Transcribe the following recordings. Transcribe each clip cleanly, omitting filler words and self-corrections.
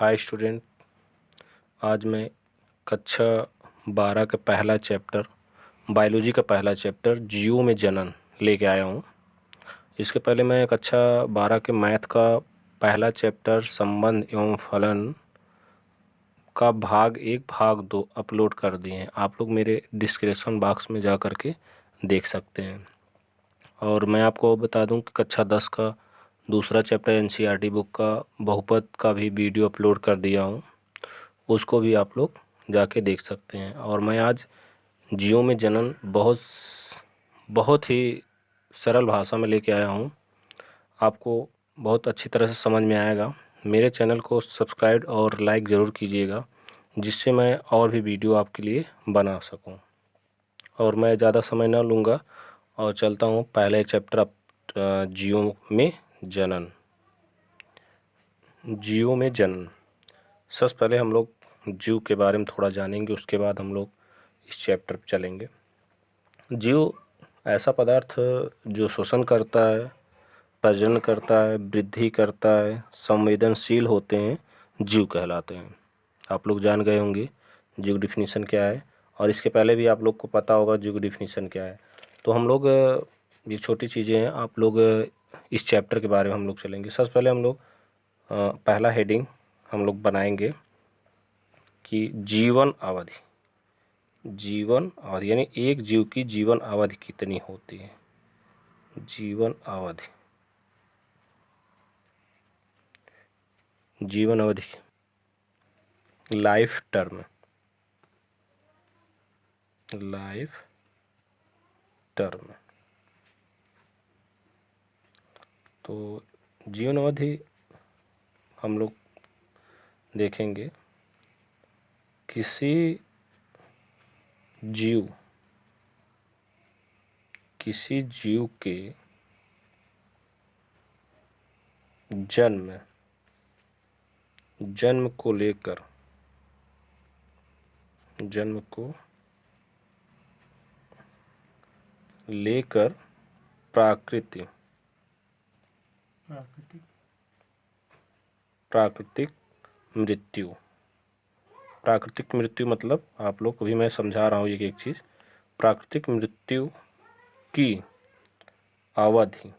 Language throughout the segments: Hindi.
हाय स्टूडेंट, आज मैं कक्षा 12 का पहला चैप्टर बायोलॉजी का पहला चैप्टर जीव में जनन लेके आया हूँ। इसके पहले मैं कक्षा 12 के मैथ का पहला चैप्टर संबंध एवं फलन का भाग 1 भाग 2 अपलोड कर दिए हैं। आप लोग मेरे डिस्क्रिप्शन बॉक्स में जा कर के देख सकते हैं। और मैं आपको बता दूं कि कक्षा 10 का दूसरा चैप्टर एनसीईआरटी बुक का बहुपद का भी वीडियो अपलोड कर दिया हूँ, उसको भी आप लोग जाके देख सकते हैं। और मैं आज जीव में जनन बहुत ही सरल भाषा में लेके आया हूँ, आपको बहुत अच्छी तरह से समझ में आएगा। मेरे चैनल को सब्सक्राइब और लाइक ज़रूर कीजिएगा, जिससे मैं और भी वीडियो आपके लिए बना सकूं। और मैं ज़्यादा समय ना लूँगा और चलता हूँ पहले चैप्टर जीव में जनन। जीव में जनन, सबसे पहले हम लोग जीव के बारे में थोड़ा जानेंगे, उसके बाद हम लोग इस चैप्टर पर चलेंगे। जीव ऐसा पदार्थ जो श्वसन करता है, प्रजनन करता है, वृद्धि करता है, संवेदनशील होते हैं, जीव कहलाते हैं। आप लोग जान गए होंगे जीव डिफिनीशन क्या है, और इसके पहले भी आप लोग को पता होगा जीव डिफिनीशन क्या है। तो हम लोग ये छोटी चीज़ें हैं, आप लोग इस चैप्टर के बारे में हम लोग चलेंगे। सबसे पहले हम लोग पहला हेडिंग हम लोग बनाएंगे कि जीवन अवधि। जीवन अवधि यानी एक जीव की जीवन अवधि कितनी होती है। जीवन अवधि, जीवन अवधि, लाइफ टर्म, लाइफ टर्म। तो जीवन अवधि हम लोग देखेंगे, किसी जीव के जन्म को लेकर प्राकृतिक मृत्यु। प्राकृतिक मृत्यु मतलब आप लोग को भी मैं समझा रहा हूँ एक एक चीज़। प्राकृतिक मृत्यु की अवधि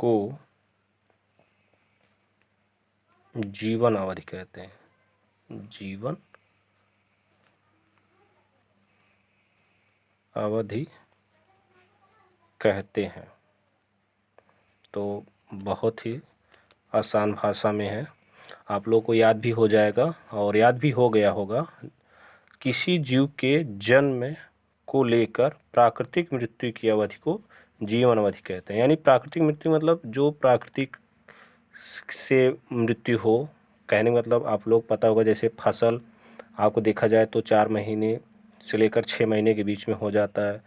को जीवन अवधि कहते हैं। जीवन अवधि कहते हैं। तो बहुत ही आसान भाषा में है, आप लोगों को याद भी हो जाएगा और याद भी हो गया होगा। किसी जीव के जन्म को लेकर प्राकृतिक मृत्यु की अवधि को जीवन अवधि कहते हैं। यानी प्राकृतिक मृत्यु मतलब जो प्राकृतिक से मृत्यु हो, कहने का मतलब आप लोग पता होगा, जैसे फसल आपको देखा जाए तो 4 महीने से लेकर 6 महीने के बीच में हो जाता है।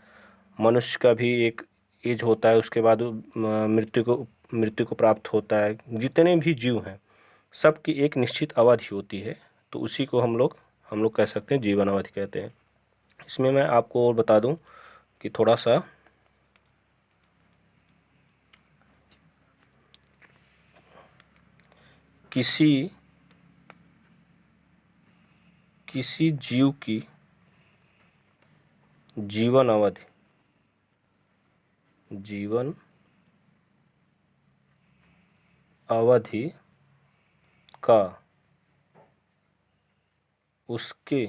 मनुष्य का भी एक एज होता है, उसके बाद मृत्यु को प्राप्त होता है। जितने भी जीव हैं सबकी एक निश्चित अवधि होती है, तो उसी को हम लोग कह सकते हैं जीवन अवधि कहते हैं। इसमें मैं आपको और बता दूं कि थोड़ा सा किसी जीव की जीवन अवधि का उसके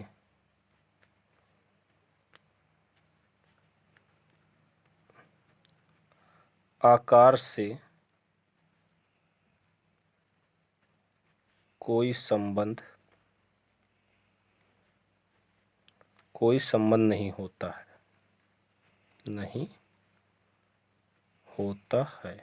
आकार से कोई संबंध नहीं होता है।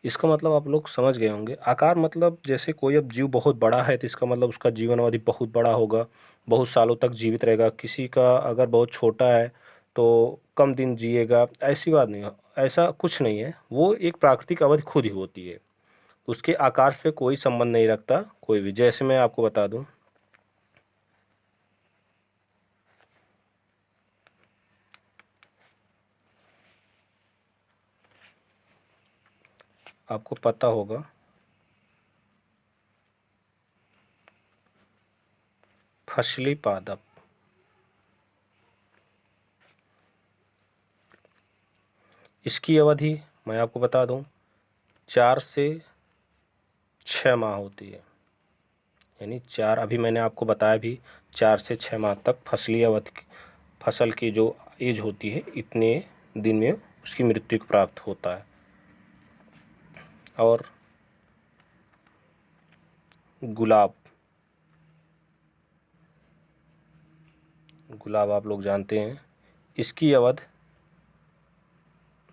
इसका मतलब आप लोग समझ गए होंगे। आकार मतलब जैसे कोई अब जीव बहुत बड़ा है तो इसका मतलब उसका जीवन अवधि बहुत बड़ा होगा, बहुत सालों तक जीवित रहेगा। किसी का अगर बहुत छोटा है तो कम दिन जिएगा, ऐसी बात नहीं है, ऐसा कुछ नहीं है। वो एक प्राकृतिक अवधि खुद ही होती है, उसके आकार से कोई संबंध नहीं रखता कोई भी। जैसे मैं आपको बता दूं, आपको पता होगा फसली पादप। इसकी अवधि मैं आपको बता दूं 4 से 6 माह होती है। यानी 4, अभी मैंने आपको बताया भी 4 से 6 माह तक फसली अवधि, फसल की जो एज होती है इतने दिन में उसकी मृत्यु को प्राप्त होता है। और गुलाब, गुलाब आप लोग जानते हैं, इसकी अवधि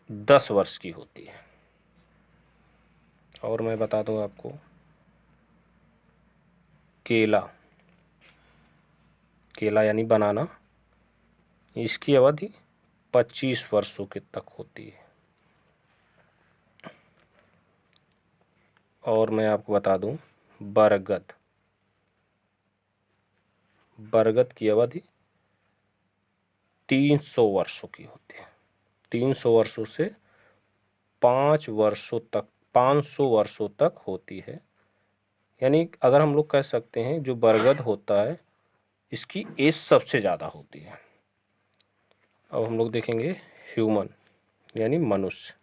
10 वर्ष की होती है। और मैं बता दूं आपको केला, केला यानी बनाना, इसकी अवधि 25 वर्षों के तक होती है। और मैं आपको बता दूं बरगद, बरगद की अवधि 300 वर्षों की होती है। 300 वर्षों से 5 वर्षों तक, 500 वर्षों तक होती है। यानी अगर हम लोग कह सकते हैं जो बरगद होता है इसकी एज सबसे ज़्यादा होती है। अब हम लोग देखेंगे ह्यूमन यानी मनुष्य,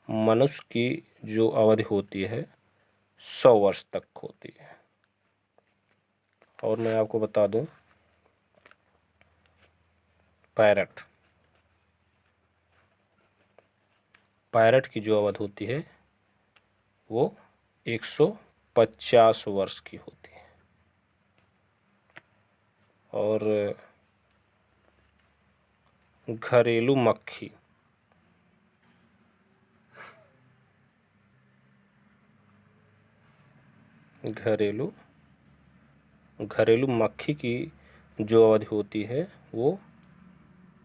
मनुष्य की जो अवधि होती है 100 वर्ष तक होती है। और मैं आपको बता दूं पैरट, पैरट की जो अवधि होती है वो 150 वर्ष की होती है। और घरेलू मक्खी, घरेलू मक्खी की जो अवधि होती है वो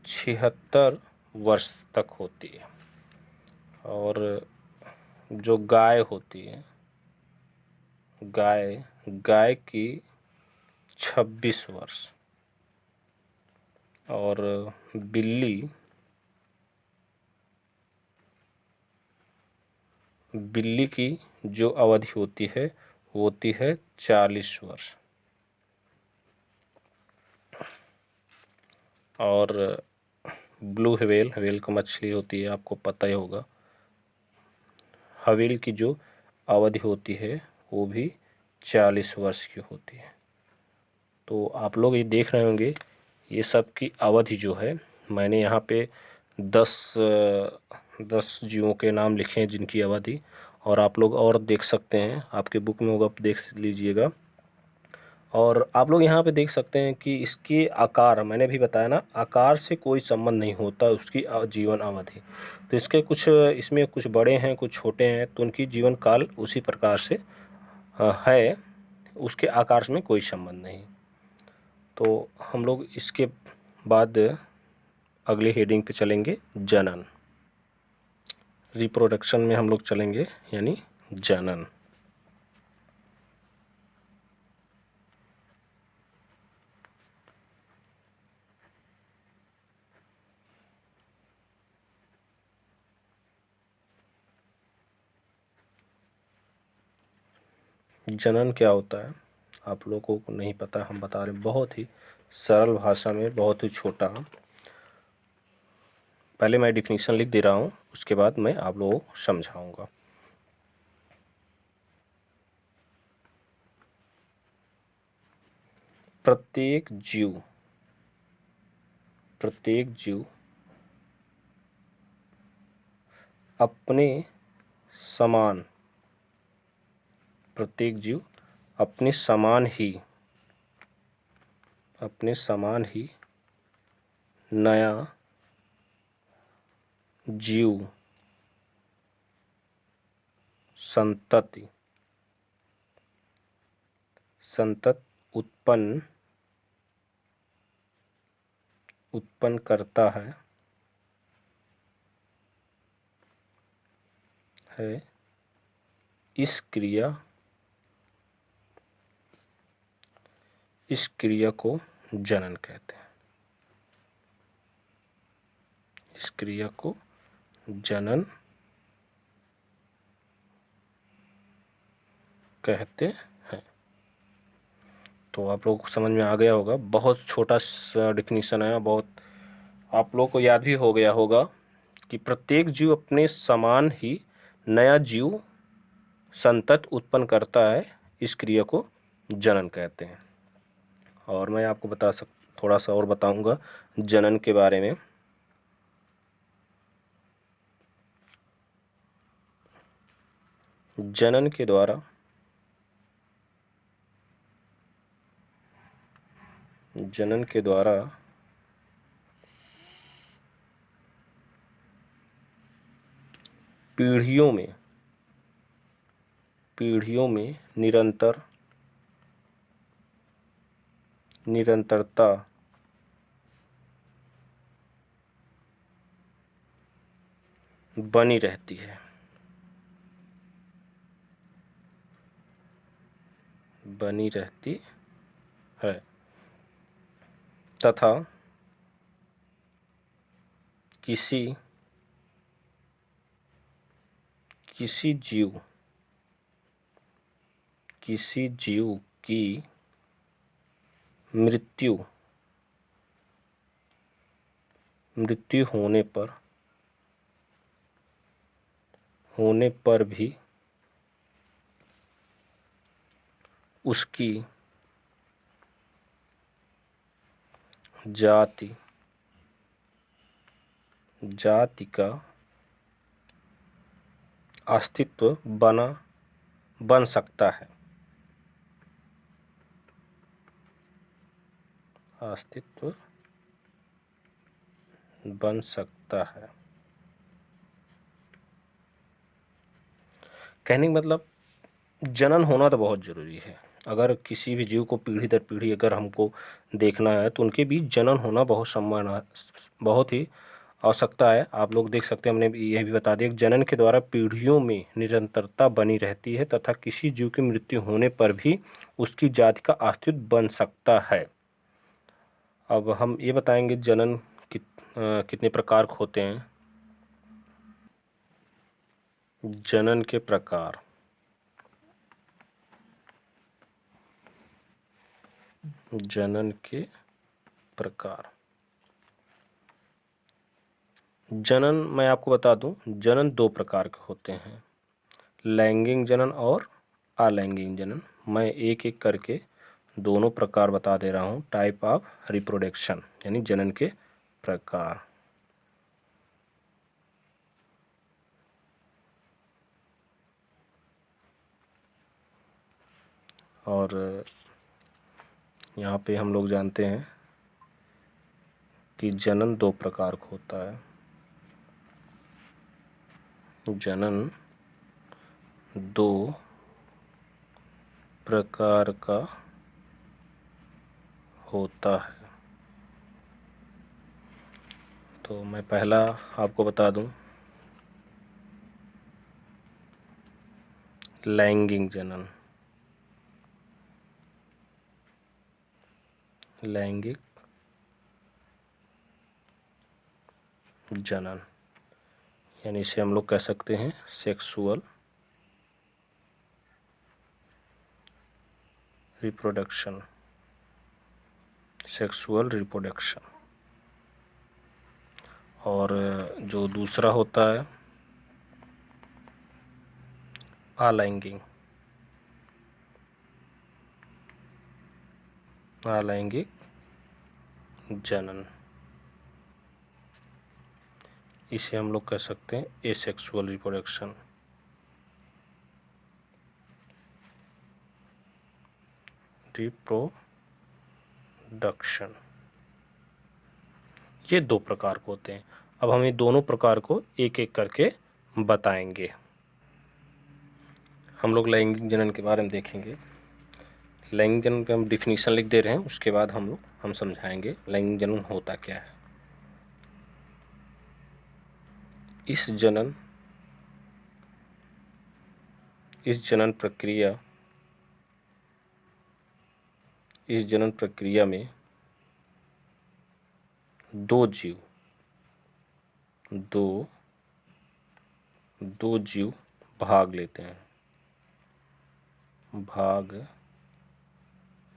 76 वर्ष तक होती है। और जो गाय होती है, गाय की 26 वर्ष। और बिल्ली की जो अवधि होती है वो होती है 40 वर्ष। और ब्लू व्हेल, व्हेल की मछली होती है, आपको पता ही होगा, व्हेल की जो अवधि होती है वो भी 40 वर्ष की होती है। तो आप लोग ये देख रहे होंगे ये सब की अवधि जो है, मैंने यहाँ पे 10 जीवों के नाम लिखे हैं जिनकी अवधि, और आप लोग और देख सकते हैं, आपके बुक में होगा, आप देख लीजिएगा। और आप लोग यहाँ पे देख सकते हैं कि इसके आकार, मैंने भी बताया ना, आकार से कोई संबंध नहीं होता उसकी जीवन अवधि। तो इसके कुछ, इसमें कुछ बड़े हैं कुछ छोटे हैं, तो उनकी जीवन काल उसी प्रकार से है, उसके आकार में कोई संबंध नहीं। तो हम लोग इसके बाद अगले हेडिंग पे चलेंगे, जनन, रिप्रोडक्शन में हम लोग चलेंगे, यानी जनन। जनन क्या होता है आप लोगों को नहीं पता, हम बता रहे हैं बहुत ही सरल भाषा में, बहुत ही छोटा। पहले मैं डिफिनीशन लिख दे रहा हूँ, उसके बाद मैं आप लोगों को समझाऊंगा। प्रत्येक जीव अपने समान, प्रत्येक जीव अपने समान ही नया जीव संतति उत्पन्न करता है इस क्रिया को जनन कहते हैं। इस क्रिया को जनन कहते हैं। तो आप लोगों को समझ में आ गया होगा, बहुत छोटा सा डिफिनीशन है, बहुत आप लोगों को याद भी हो गया होगा कि प्रत्येक जीव अपने समान ही नया जीव संतत उत्पन्न करता है, इस क्रिया को जनन कहते हैं। और मैं आपको थोड़ा सा और बताऊंगा जनन के बारे में। जनन के द्वारा पीढ़ियों में निरंतरता बनी रहती है तथा किसी जीव की मृत्यु होने पर भी उसकी जाति का अस्तित्व बन सकता है। कहने का मतलब जनन होना तो बहुत ज़रूरी है। अगर किसी भी जीव को पीढ़ी दर पीढ़ी अगर हमको देखना है तो उनके बीच जनन होना बहुत ही आवश्यकता है। आप लोग देख सकते हैं, हमने यह भी बता दिया कि जनन के द्वारा पीढ़ियों में निरंतरता बनी रहती है तथा किसी जीव की मृत्यु होने पर भी उसकी जाति का अस्तित्व बन सकता है। अब हम ये बताएंगे जनन कितने प्रकार के होते हैं। जनन के प्रकार। जनन मैं आपको बता दूं, जनन दो प्रकार के होते हैं, लैंगिक जनन और अलैंगिक जनन। मैं एक एक करके दोनों प्रकार बता दे रहा हूँ। टाइप ऑफ रिप्रोडक्शन यानी जनन के प्रकार। और यहाँ पे हम लोग जानते हैं कि जनन दो प्रकार का होता है। जनन दो प्रकार का होता है। तो मैं पहला आपको बता दूं, लैंगिक जनन। यानी इसे हम लोग कह सकते हैं सेक्सुअल रिप्रोडक्शन। और जो दूसरा होता है अलैंगिक जनन, इसे हम लोग कह सकते हैं एसेक्सुअल रिप्रोडक्शन। ये दो प्रकार के होते हैं। अब हम ये दोनों प्रकार को एक एक करके बताएंगे। हम लोग लैंगिक जनन के बारे में देखेंगे। लैंगिक जनन का हम डिफिनीशन लिख दे रहे हैं, उसके बाद हम समझाएंगे लैंगिक जनन होता क्या है। इस जनन प्रक्रिया में दो जीव भाग लेते हैं। भाग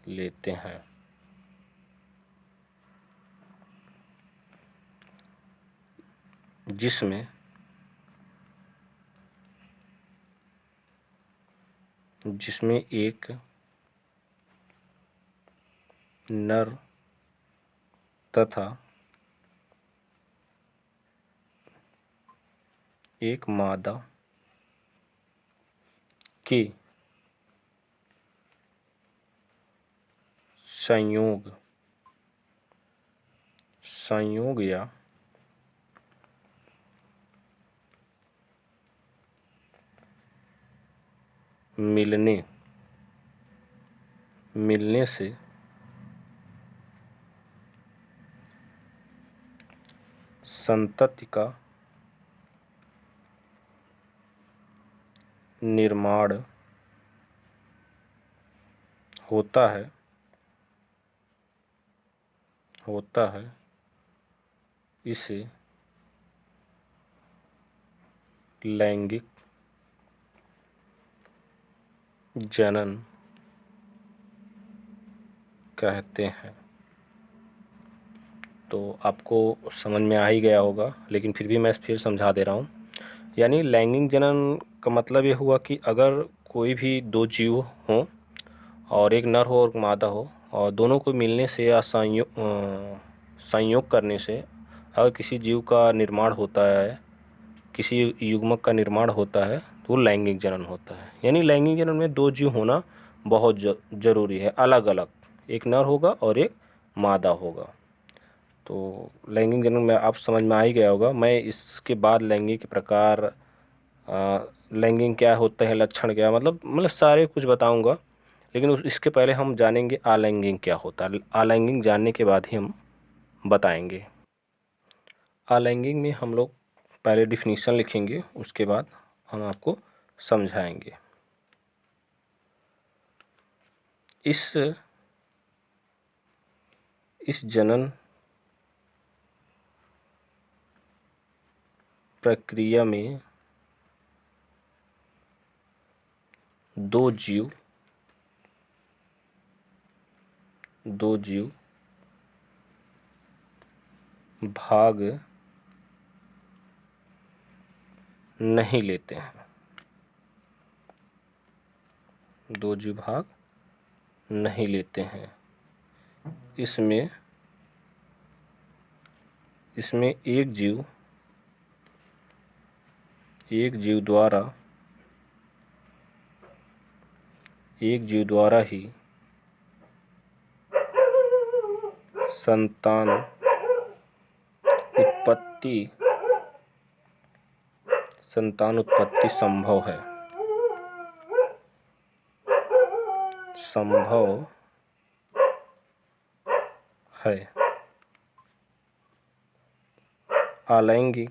लेते हैं। जिसमें एक नर तथा एक मादा के संयोग या मिलने से संतति का निर्माण होता है। इसे लैंगिक जनन कहते हैं। तो आपको समझ में आ ही गया होगा, लेकिन फिर भी मैं फिर समझा दे रहा हूँ। यानी लैंगिक जनन का मतलब ये हुआ कि अगर कोई भी दो जीव हों और एक नर हो और मादा हो, और दोनों को मिलने से या संयोग करने से अगर किसी जीव का निर्माण होता है, किसी युग्मक का निर्माण होता है, तो वो लैंगिक जनन होता है। यानी लैंगिक जनन में दो जीव होना बहुत ज़रूरी है, अलग अलग, एक नर होगा और एक मादा होगा। तो लैंगिक जनन में आप समझ में आ ही गया होगा। मैं इसके बाद लैंगिक प्रकार, लैंगिक क्या होते हैं, लक्षण क्या, मतलब सारे कुछ बताऊंगा। लेकिन इसके पहले हम जानेंगे अलैंगिक क्या होता है। अलैंगिक जानने के बाद ही हम बताएंगे। अलैंगिक में हम लोग पहले डिफिनीशन लिखेंगे, उसके बाद हम आपको समझाएंगे। इस जनन प्रक्रिया में दो जीव भाग नहीं लेते हैं। दो जीव भाग नहीं लेते हैं। इसमें एक जीव द्वारा ही संतान उत्पत्ति संभव है। अलैंगिक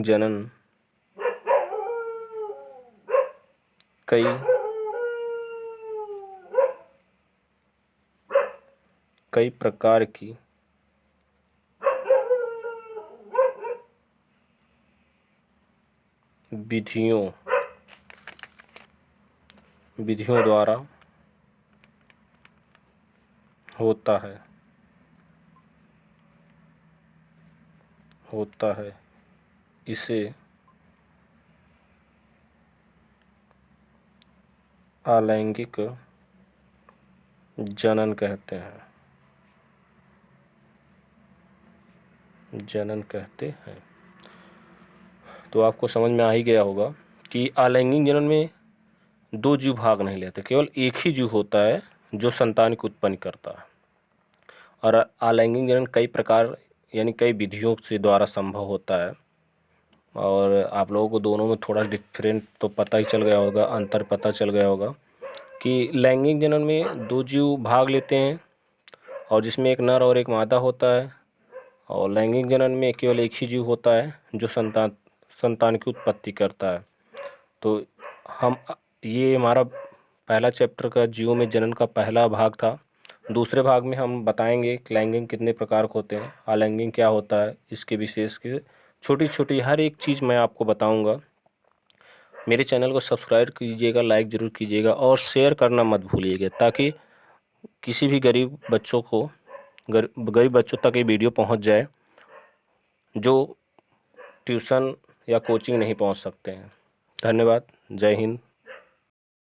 जनन कई प्रकार की विधियों द्वारा होता है। इसे अलैंगिक जनन कहते हैं। तो आपको समझ में आ ही गया होगा कि अलैंगिक जनन में दो जीव भाग नहीं लेते, केवल एक ही जीव होता है जो संतान की उत्पन्न करता है। और अलैंगिक जनन कई प्रकार यानी कई विधियों से द्वारा संभव होता है। और आप लोगों को दोनों में थोड़ा डिफरेंट तो पता ही चल गया होगा, अंतर पता चल गया होगा कि लैंगिक जनन में दो जीव भाग लेते हैं और जिसमें एक नर और एक मादा होता है, और लैंगिक जनन में केवल एक ही जीव होता है जो संतान की उत्पत्ति करता है। तो ये हमारा पहला चैप्टर का जीवों में जनन का पहला भाग था। दूसरे भाग में हम बताएंगे कि लैंगिक कितने प्रकार के होते हैं, अलैंगिक क्या होता है, इसके विशेष के छोटी छोटी हर एक चीज़ मैं आपको बताऊंगा। मेरे चैनल को सब्सक्राइब कीजिएगा, लाइक ज़रूर कीजिएगा और शेयर करना मत भूलिएगा, ताकि किसी भी गरीब बच्चों को गरीब बच्चों तक ये वीडियो पहुंच जाए जो ट्यूशन या कोचिंग नहीं पहुंच सकते हैं। धन्यवाद। जय हिंद।